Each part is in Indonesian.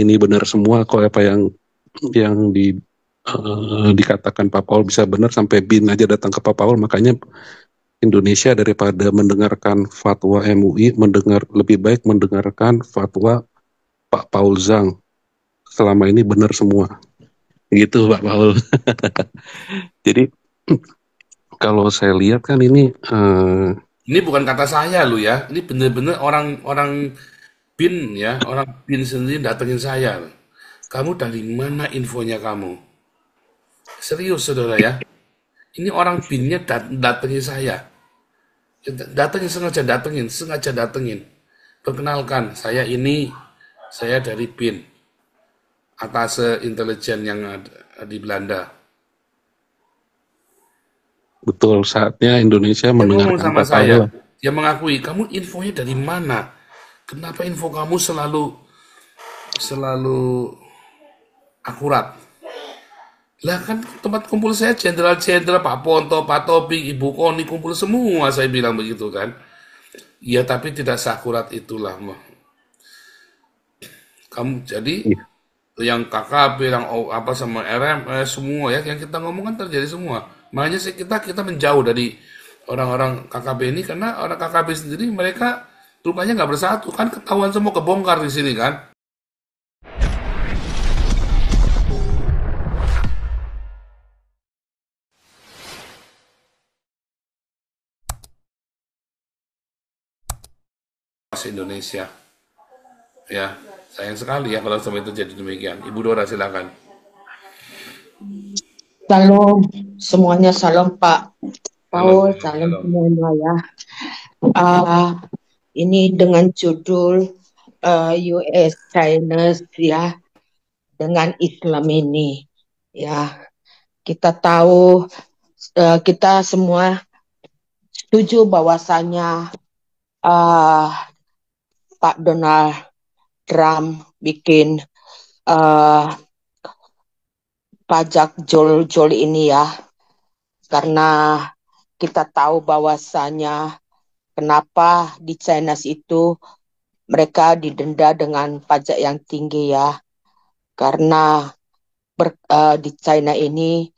ini benar semua kok apa yang dikatakan Pak Paul bisa benar, sampai BIN aja datang ke Pak Paul. Makanya Indonesia daripada mendengarkan fatwa MUI, lebih baik mendengarkan fatwa Pak Paul Zhang. Selama ini benar semua. Gitu Pak Paul. Jadi kalau saya lihat kan ini Ini bukan kata saya loh ya. Ini bener-bener orang-orang BIN ya, orang BIN sendiri datengin saya. Kamu dari mana infonya kamu? Serius saudara ya. Ini orang BIN-nya datengin saya. Datengin, sengaja datengin. Perkenalkan, saya dari BIN, Atase Intelijen yang ada di Belanda. betul saatnya Indonesia Dia ngomong mendengarkan sama Pak Paul. saya, dia mengakui, kamu infonya dari mana? Kenapa info kamu selalu selalu akurat? Lah kan tempat kumpul saya jenderal-jenderal, Pak Ponto, Pak Tobing, Ibu Koni kumpul semua, saya bilang begitu kan. Ya tapi tidak seakurat itulah. Kamu jadi Iya. yang KKB, yang apa sama RMS semua ya, yang kita ngomong kan terjadi semua. Makanya sih kita menjauh dari orang-orang KKB ini karena orang KKB sendiri mereka rupanya nggak bersatu kan, ketahuan semua kebongkar di sini kan. Mas Indonesia ya, sayang sekali ya kalau sampai itu jadi demikian. Ibu Dora silakan. Salam semuanya, salam Pak Salam, Paul, salam, salam salam. semuanya ya. Ah, ini dengan judul US China ya, dengan Islam ini ya. Kita tahu, kita semua setuju bahwasanya ah, Pak Donald Trump bikin ah, pajak jol-jol ini ya, karena kita tahu bahwasanya kenapa di China itu mereka didenda dengan pajak yang tinggi ya, karena di China ini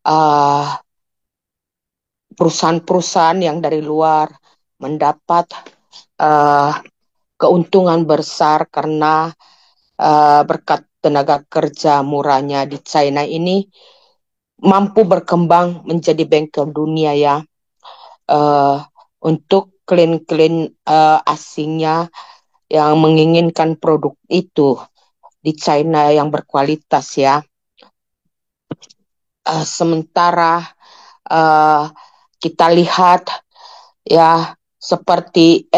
uh, perusahaan-perusahaan yang dari luar mendapat uh, keuntungan besar karena berkat tenaga kerja murahnya di China ini mampu berkembang menjadi bengkel dunia ya, uh, untuk klien-klien asingnya yang menginginkan produk itu di China yang berkualitas ya. Sementara uh, kita lihat ya, seperti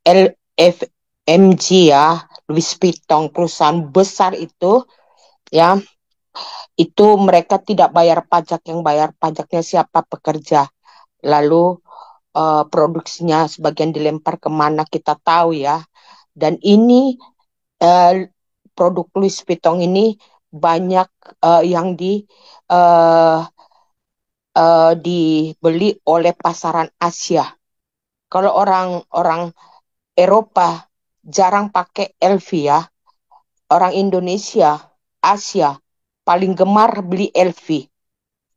LFMG ya, Louis Vuitton, perusahaan besar itu ya, itu mereka tidak bayar pajak, yang bayar pajaknya siapa? Pekerja. Lalu produksinya sebagian dilempar kemana kita tahu ya. Dan ini uh, produk Louis Vuitton ini banyak yang uh, dibeli oleh pasaran Asia. Kalau orang-orang Eropa jarang pakai LV ya, orang Indonesia, Asia paling gemar beli LV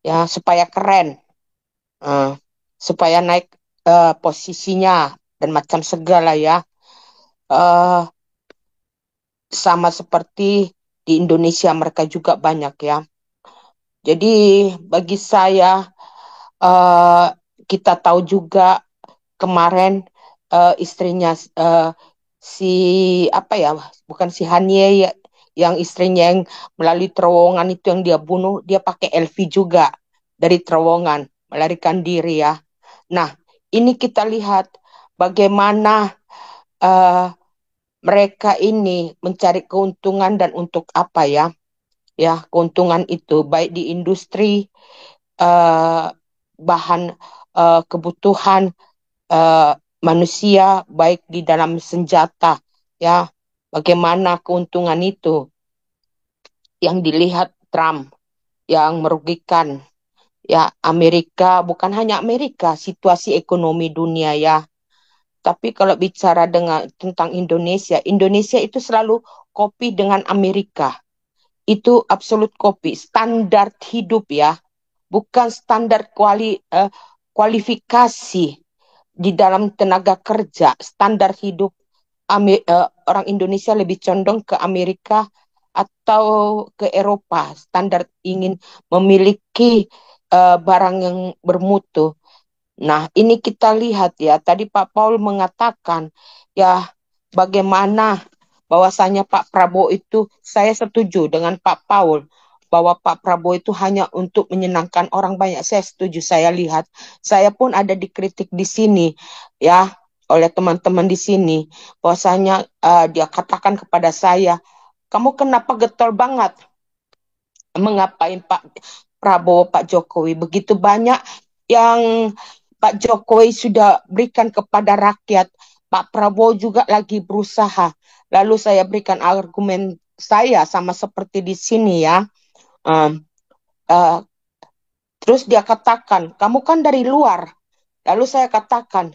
ya, supaya keren, uh, supaya naik posisinya dan macam segala ya. Uh, Sama seperti di Indonesia mereka juga banyak ya. Jadi bagi saya, uh, kita tahu juga kemarin istrinya si apa ya, bukan si Hanie ya, yang istrinya yang melalui terowongan itu yang dia bunuh, dia pakai LV juga dari terowongan melarikan diri ya. Nah, ini kita lihat bagaimana uh, mereka ini mencari keuntungan, dan untuk apa ya, ya keuntungan itu baik di industri, uh, bahan kebutuhan uh, manusia, baik di dalam senjata ya, bagaimana keuntungan itu yang dilihat Trump yang merugikan ya Amerika, bukan hanya Amerika, situasi ekonomi dunia ya. Tapi kalau bicara tentang Indonesia, Indonesia itu selalu copy dengan Amerika. Itu absolut copy, standar hidup ya, bukan standar kualifikasi di dalam tenaga kerja. Standar hidup orang Indonesia lebih condong ke Amerika atau ke Eropa. Standar ingin memiliki barang yang bermutu. Nah, ini kita lihat ya, tadi Pak Paul mengatakan, ya bagaimana bahwasanya Pak Prabowo itu, saya setuju dengan Pak Paul, bahwa Pak Prabowo itu hanya untuk menyenangkan orang banyak. Saya setuju, saya lihat. Saya pun ada dikritik di sini, ya, oleh teman-teman di sini, bahwasanya dia katakan kepada saya, kamu kenapa getol banget? Mengapain Pak Prabowo, Pak Jokowi? Begitu banyak yang Pak Jokowi sudah berikan kepada rakyat. Pak Prabowo juga lagi berusaha. Lalu saya berikan argumen saya sama seperti di sini ya. Um, uh, Terus dia katakan, kamu kan dari luar. Lalu saya katakan,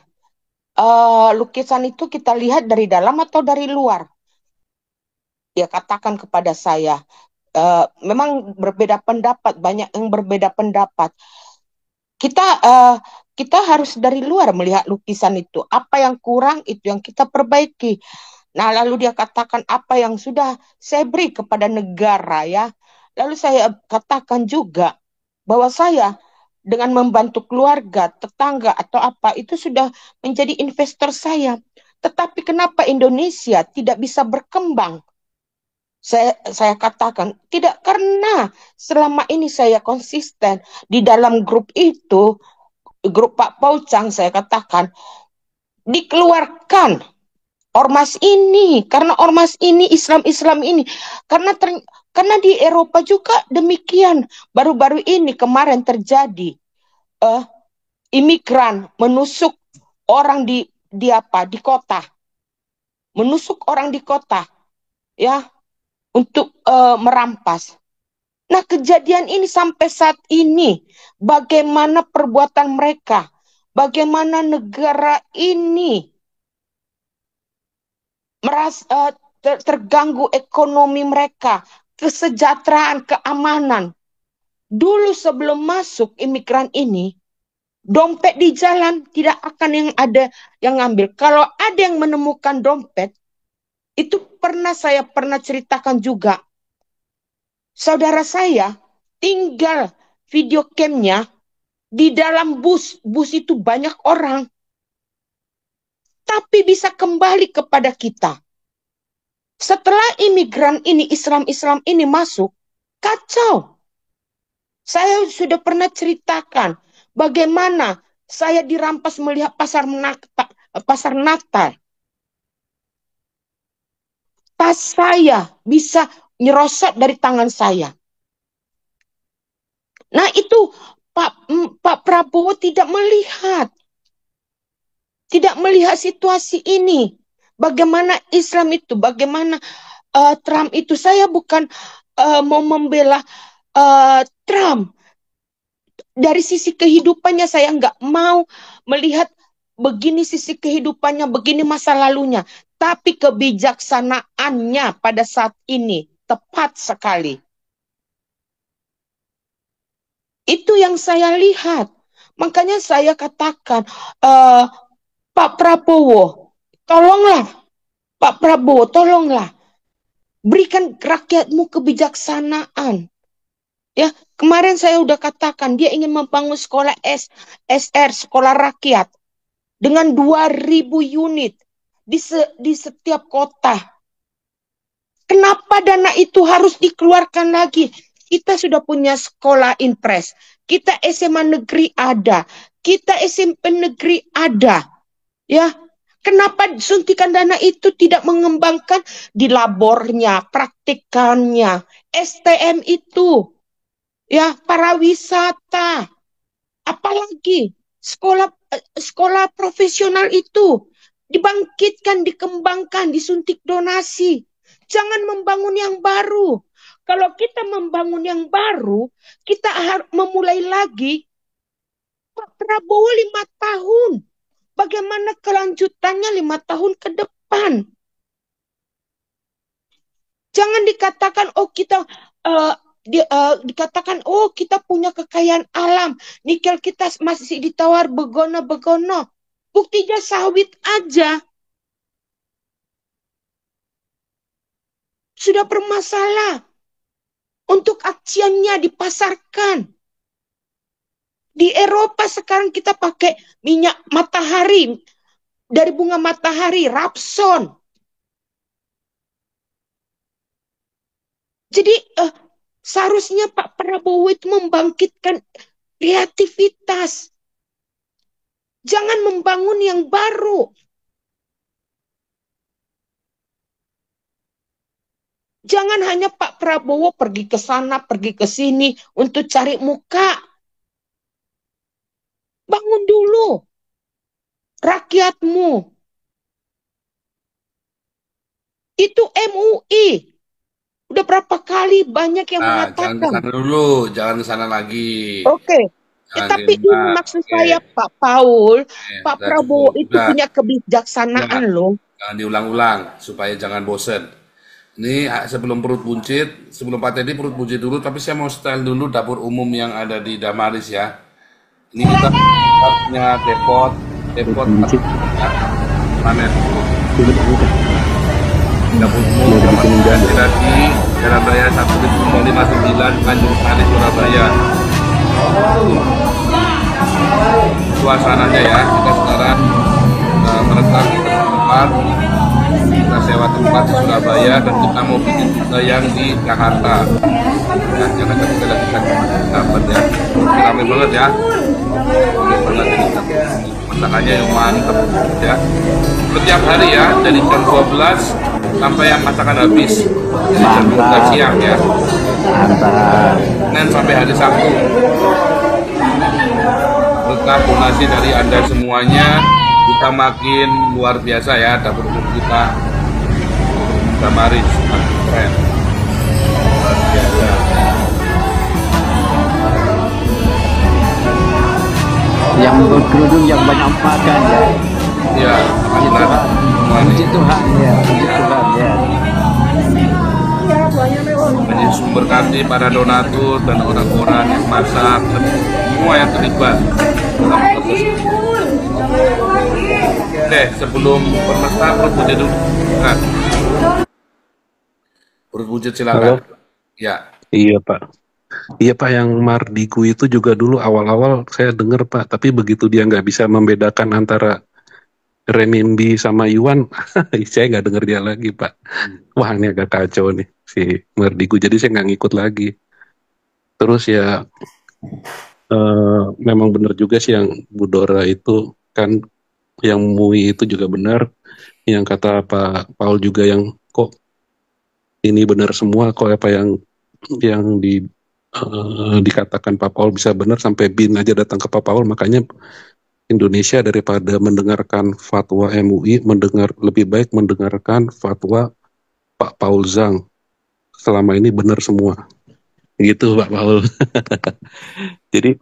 lukisan itu kita lihat dari dalam atau dari luar? Dia katakan kepada saya, memang berbeda pendapat, banyak yang berbeda pendapat. Kita uh, kita harus dari luar melihat lukisan itu. Apa yang kurang itu yang kita perbaiki. Nah, lalu dia katakan apa yang sudah saya beri kepada negara ya. Lalu saya katakan juga bahwa saya dengan membantu keluarga, tetangga atau apa itu sudah menjadi investor saya. Tetapi kenapa Indonesia tidak bisa berkembang? Saya katakan tidak, karena selama ini saya konsisten di dalam grup itu, grup Pak Paucang, saya katakan dikeluarkan ormas ini, karena ormas ini Islam ini, karena di Eropa juga demikian. Baru-baru ini kemarin terjadi imigran menusuk orang di apa, di kota, menusuk orang di kota ya, untuk merampas. Nah, kejadian ini sampai saat ini, bagaimana perbuatan mereka, bagaimana negara ini merasa terganggu ekonomi mereka, kesejahteraan, keamanan. Dulu sebelum masuk imigran ini, dompet di jalan tidak akan yang ada yang ngambil. Kalau ada yang menemukan dompet, itu saya pernah ceritakan juga. Saudara saya tinggal video camnya di dalam bus. Bus itu banyak orang. Tapi bisa kembali kepada kita. Setelah imigran ini, Islam ini masuk, kacau. Saya sudah pernah ceritakan bagaimana saya dirampas melihat pasar Natal. Tas saya bisa nyerosot dari tangan saya. Nah itu Pak Prabowo tidak melihat situasi ini. Bagaimana Islam itu, bagaimana Trump itu. Saya bukan mau membela Trump. Dari sisi kehidupannya saya nggak mau melihat begini sisi kehidupannya, begini masa lalunya. Tapi kebijaksanaannya pada saat ini tepat sekali. Itu yang saya lihat. Makanya saya katakan, Pak Prabowo, tolonglah. Pak Prabowo, tolonglah. Berikan rakyatmu kebijaksanaan. Ya, kemarin saya udah katakan dia ingin membangun sekolah SR, sekolah rakyat dengan 2.000 unit di setiap kota. Kenapa dana itu harus dikeluarkan lagi? Kita sudah punya sekolah impres, kita SMA negeri ada, kita SMP negeri ada. Ya, kenapa suntikan dana itu tidak mengembangkan di labornya, praktikannya, STM itu? Ya, para wisata, apalagi sekolah profesional itu dibangkitkan, dikembangkan, disuntik donasi. Jangan membangun yang baru. Kalau kita membangun yang baru, kita harus memulai lagi. Pak Prabowo 5 tahun Bagaimana kelanjutannya 5 tahun ke depan? Jangan dikatakan dikatakan kita punya kekayaan alam, nikel kita masih ditawar begono-begono. Buktinya sawit aja sudah bermasalah untuk aksiannya dipasarkan. Di Eropa sekarang kita pakai minyak matahari dari bunga matahari, Rapson. Jadi seharusnya Pak Prabowo itu membangkitkan kreativitas. Jangan membangun yang baru. Jangan hanya Pak Prabowo pergi ke sana, pergi ke sini untuk cari muka. Bangun dulu rakyatmu. Itu MUI. Udah berapa kali banyak yang Nah, jangan ke mengatakan. sana dulu, jangan ke sana lagi. Oke. Jangan Tapi ini terima. maksud Oke, saya Pak Paul, Pak udah Prabowo cukup. itu Udah, punya kebijaksanaan udah. loh. Jangan diulang-ulang supaya jangan bosen. Ini sebelum perut buncit, sebelum Pak Teddy perut buncit dulu, tapi saya mau style dulu dapur umum yang ada di Damaris ya. Ini kita punya depot Buncit. panen Udah dapur umum dibikin Damaris janda. Irati, Jalan Raya 1559, Tanjung Sari, Surabaya. Suasananya ya, kita sekarang merekam di tempat, kita sewa tempat di Surabaya dan kita mau bikin juga yang di Jakarta. Ya, jangan kita lagi dapat ya. Ramai banget ya. Ramai banget ini. Masakannya yang mantap ya. Setiap hari ya, dari jam 12 sampai yang masakan habis. Jadi jam 12 siang ya. Senin sampai hari Sabtu. Berkat donasi dari Anda semuanya, kita makin luar biasa ya dapur umum kita. Damaris, keren. Luar biasa. Yang berkerudung yang banyak makan ya. Ya, Puji Tuhan. Puji Tuhan ya. Puji Tuhan ya. Jadi berkati para donatur dan orang-orang yang masak dan semua yang terlibat dalam proses ini. Oke, sebelum bermesta perut buncit dulu. Nah, perut buncit silakan. Halo. Ya, Iya Pak. Iya Pak, yang Mardigu itu juga dulu awal-awal saya dengar Pak, tapi begitu dia nggak bisa membedakan antara renminbi sama yuan, saya nggak dengar dia lagi Pak. Wah ini agak kacau nih si Mardigu, jadi saya nggak ngikut lagi. Terus ya memang benar juga sih yang Budora itu kan, yang MUI itu juga benar, yang kata Pak Paul juga yang kok ini benar semua, kok apa yang dikatakan Pak Paul bisa benar sampai BIN aja datang ke Pak Paul, makanya Indonesia daripada mendengarkan fatwa MUI, lebih baik mendengarkan fatwa Pak Paul Zhang. Selama ini benar semua. Gitu Pak Paul. Jadi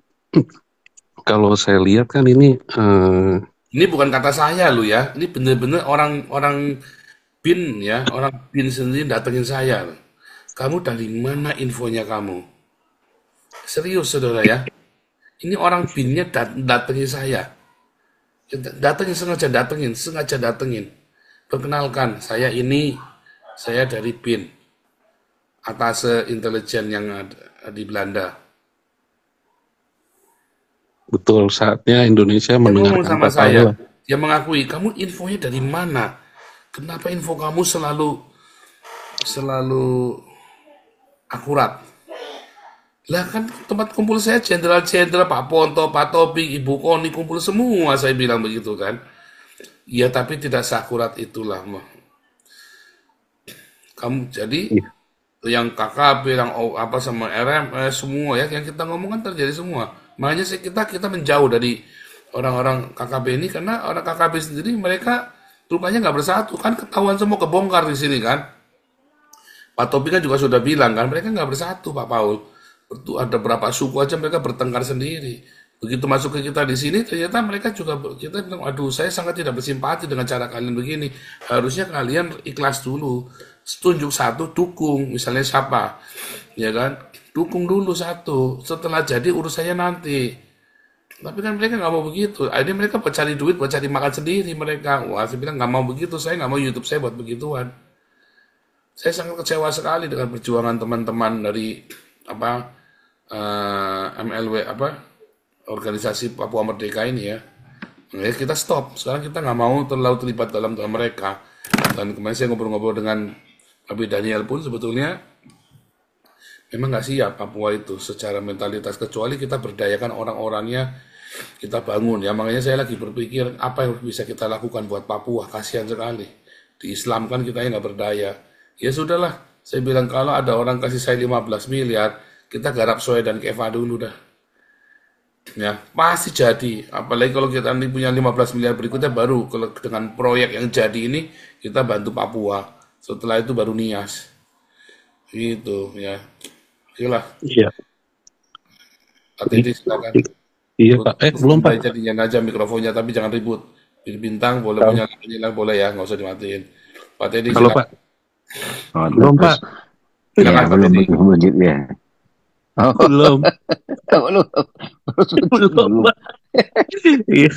kalau saya lihat kan ini ini bukan kata saya loh ya. Ini bener-bener orang BIN ya, orang BIN sendiri datengin saya. Kamu dari mana infonya kamu? Serius saudara ya. Ini orang BIN-nya datengin saya. Sengaja datengin. Perkenalkan, saya dari BIN, Atase Intelijen yang ada di Belanda. betul saatnya Indonesia Dia ngomong mendengarkan sama Pak Paul. saya, dia mengakui, kamu infonya dari mana? Kenapa info kamu selalu akurat? Lah kan tempat kumpul saya jenderal-jenderal, Pak Ponto, Pak Tobing, Ibu Koni kumpul semua, saya bilang begitu kan. Ya tapi tidak seakurat itulah mah. Kamu jadi Iya, yang KKB, yang apa sama RMS semua ya, yang kita ngomong kan terjadi semua. Makanya sih kita menjauh dari orang-orang KKB ini karena orang KKB sendiri mereka rupanya nggak bersatu kan, ketahuan semua kebongkar di sini kan. Pak Topi kan juga sudah bilang kan mereka nggak bersatu Pak Paul. Itu ada berapa suku aja mereka bertengkar sendiri. Begitu masuk ke kita di sini, ternyata mereka juga kita bilang, aduh, saya sangat tidak bersimpati dengan cara kalian begini. Harusnya kalian ikhlas dulu. Tunjuk satu, dukung. Misalnya siapa, ya kan? Dukung dulu satu. Setelah jadi urusannya nanti. Tapi kan mereka nggak mau begitu. Akhirnya mereka buat cari duit, buat cari makan sendiri mereka. Wah, saya bilang nggak mau begitu. Saya nggak mau YouTube saya buat begituan. Saya sangat kecewa sekali dengan perjuangan teman-teman dari apa MLW apa organisasi Papua Merdeka ini ya. Ya kita stop. Sekarang kita nggak mau terlalu terlibat dalam mereka. Dan kemarin saya ngobrol-ngobrol dengan Abi Daniel pun sebetulnya memang nggak siap Papua itu secara mentalitas, kecuali kita berdayakan orang-orangnya, kita bangun ya. Makanya saya lagi berpikir apa yang bisa kita lakukan buat Papua. Kasihan sekali di Islam kan kita nggak berdaya. Ya sudahlah, saya bilang kalau ada orang kasih saya 15 miliar, kita garap soya dan keva dulu dah. Ya, pasti jadi. Apalagi kalau kita nanti punya 15 miliar berikutnya, baru kalau dengan proyek yang jadi ini kita bantu Papua. Setelah itu baru Nias. Gitu ya. Oke lah, Iya. Pak Teddy silakan. Iya Pak. Belum Pak. Jadinya aja mikrofonnya, tapi jangan ribut. Bintang boleh punya boleh ya, nggak usah dimatiin. Pak Teddy Halo silakan. Pak. Belum Pak. Silakan Pak Teddy. Begitu ya. Oh, Belum. belum. Belum Pak. Iya.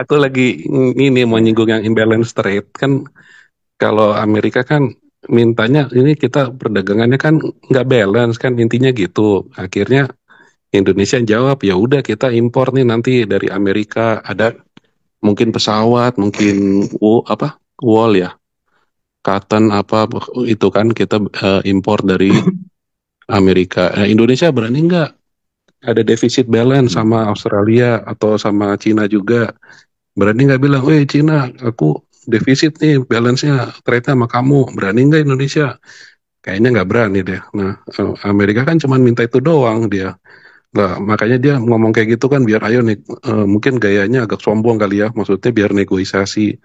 Aku lagi ini mau nyinggung yang imbalance trade kan. Kalau Amerika kan mintanya ini kita perdagangannya kan nggak balance kan, intinya gitu. Akhirnya Indonesia jawab ya udah kita impor nih nanti dari Amerika, ada mungkin pesawat, mungkin wall ya, cotton apa itu kan kita impor dari Amerika. Indonesia berani nggak ada defisit balance sama Australia atau sama Cina juga? Berani nggak bilang, weh Cina, aku defisit nih balance-nya trade sama kamu. Berani nggak Indonesia? Kayaknya nggak berani deh. Nah, Amerika kan cuma minta itu doang dia. Nah, makanya dia ngomong kayak gitu kan biar ayo nih, mungkin gayanya agak sombong kali ya, maksudnya biar negosiasi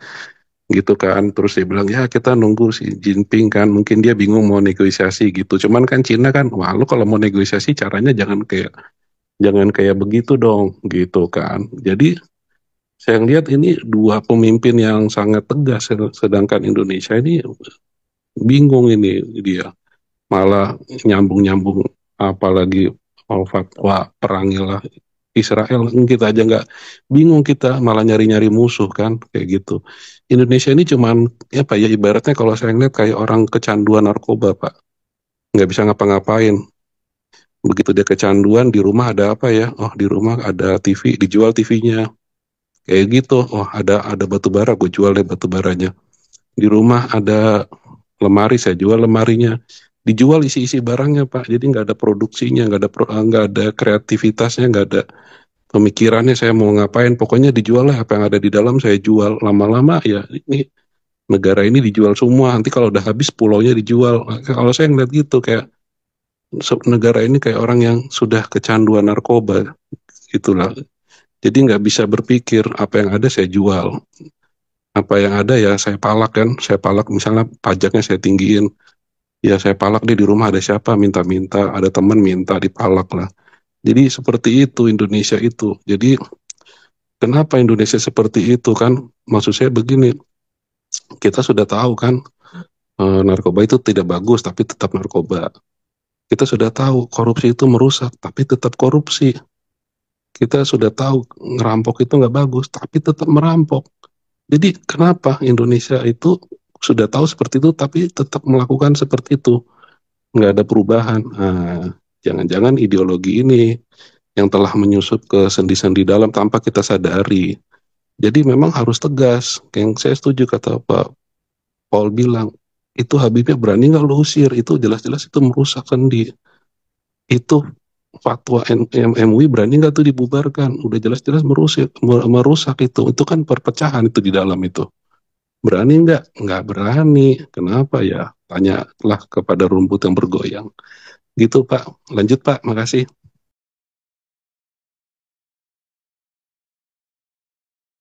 gitu kan. Terus dia bilang ya kita nunggu si Jinping kan, mungkin dia bingung mau negosiasi gitu. Cuman kan Cina kan, wah lu kalau mau negosiasi caranya jangan kayak begitu dong gitu kan. Jadi saya lihat ini dua pemimpin yang sangat tegas, sedangkan Indonesia ini bingung ini dia. Malah nyambung-nyambung apalagi fatwa perangilah Israel, kita aja nggak bingung, kita malah nyari-nyari musuh kan kayak gitu. Indonesia ini cuman apa ya, ibaratnya kalau saya lihat kayak orang kecanduan narkoba Pak, nggak bisa ngapa-ngapain. Begitu dia kecanduan, di rumah ada apa ya, oh di rumah ada TV, dijual TV-nya kayak gitu. Oh ada batu bara, gue jual deh batu baranya. Di rumah ada lemari, saya jual lemarinya. Dijual isi-isi barangnya Pak, jadi nggak ada produksinya, nggak ada kreativitasnya, nggak ada pemikirannya saya mau ngapain, pokoknya dijual lah apa yang ada di dalam saya jual. Lama-lama ya ini negara ini dijual semua, nanti kalau udah habis pulaunya dijual. Kalau saya ngeliat gitu kayak negara ini kayak orang yang sudah kecanduan narkoba gitulah. Jadi nggak bisa berpikir, apa yang ada saya jual, apa yang ada ya saya palak kan, saya palak misalnya pajaknya saya tinggiin, ya saya palak deh, di rumah ada siapa minta-minta, ada teman minta dipalak lah. Jadi seperti itu Indonesia itu. Jadi kenapa Indonesia seperti itu kan? Maksud saya begini, kita sudah tahu kan narkoba itu tidak bagus, tapi tetap narkoba. Kita sudah tahu korupsi itu merusak, tapi tetap korupsi. Kita sudah tahu ngerampok itu nggak bagus, tapi tetap merampok. Jadi kenapa Indonesia itu sudah tahu seperti itu, tapi tetap melakukan seperti itu? Nggak ada perubahan. Nah, jangan-jangan ideologi ini yang telah menyusup ke sendi-sendi dalam tanpa kita sadari. Jadi memang harus tegas. Yang saya setuju kata Pak Paul bilang, itu Habibnya berani nggak lu usir? Itu jelas-jelas itu merusak sendi. Itu fatwa MUI berani nggak tuh dibubarkan? Udah jelas-jelas merusak itu. Itu kan perpecahan itu di dalam itu. Berani nggak? Nggak berani. Kenapa ya? Tanyalah kepada rumput yang bergoyang. Gitu Pak. Lanjut Pak, makasih.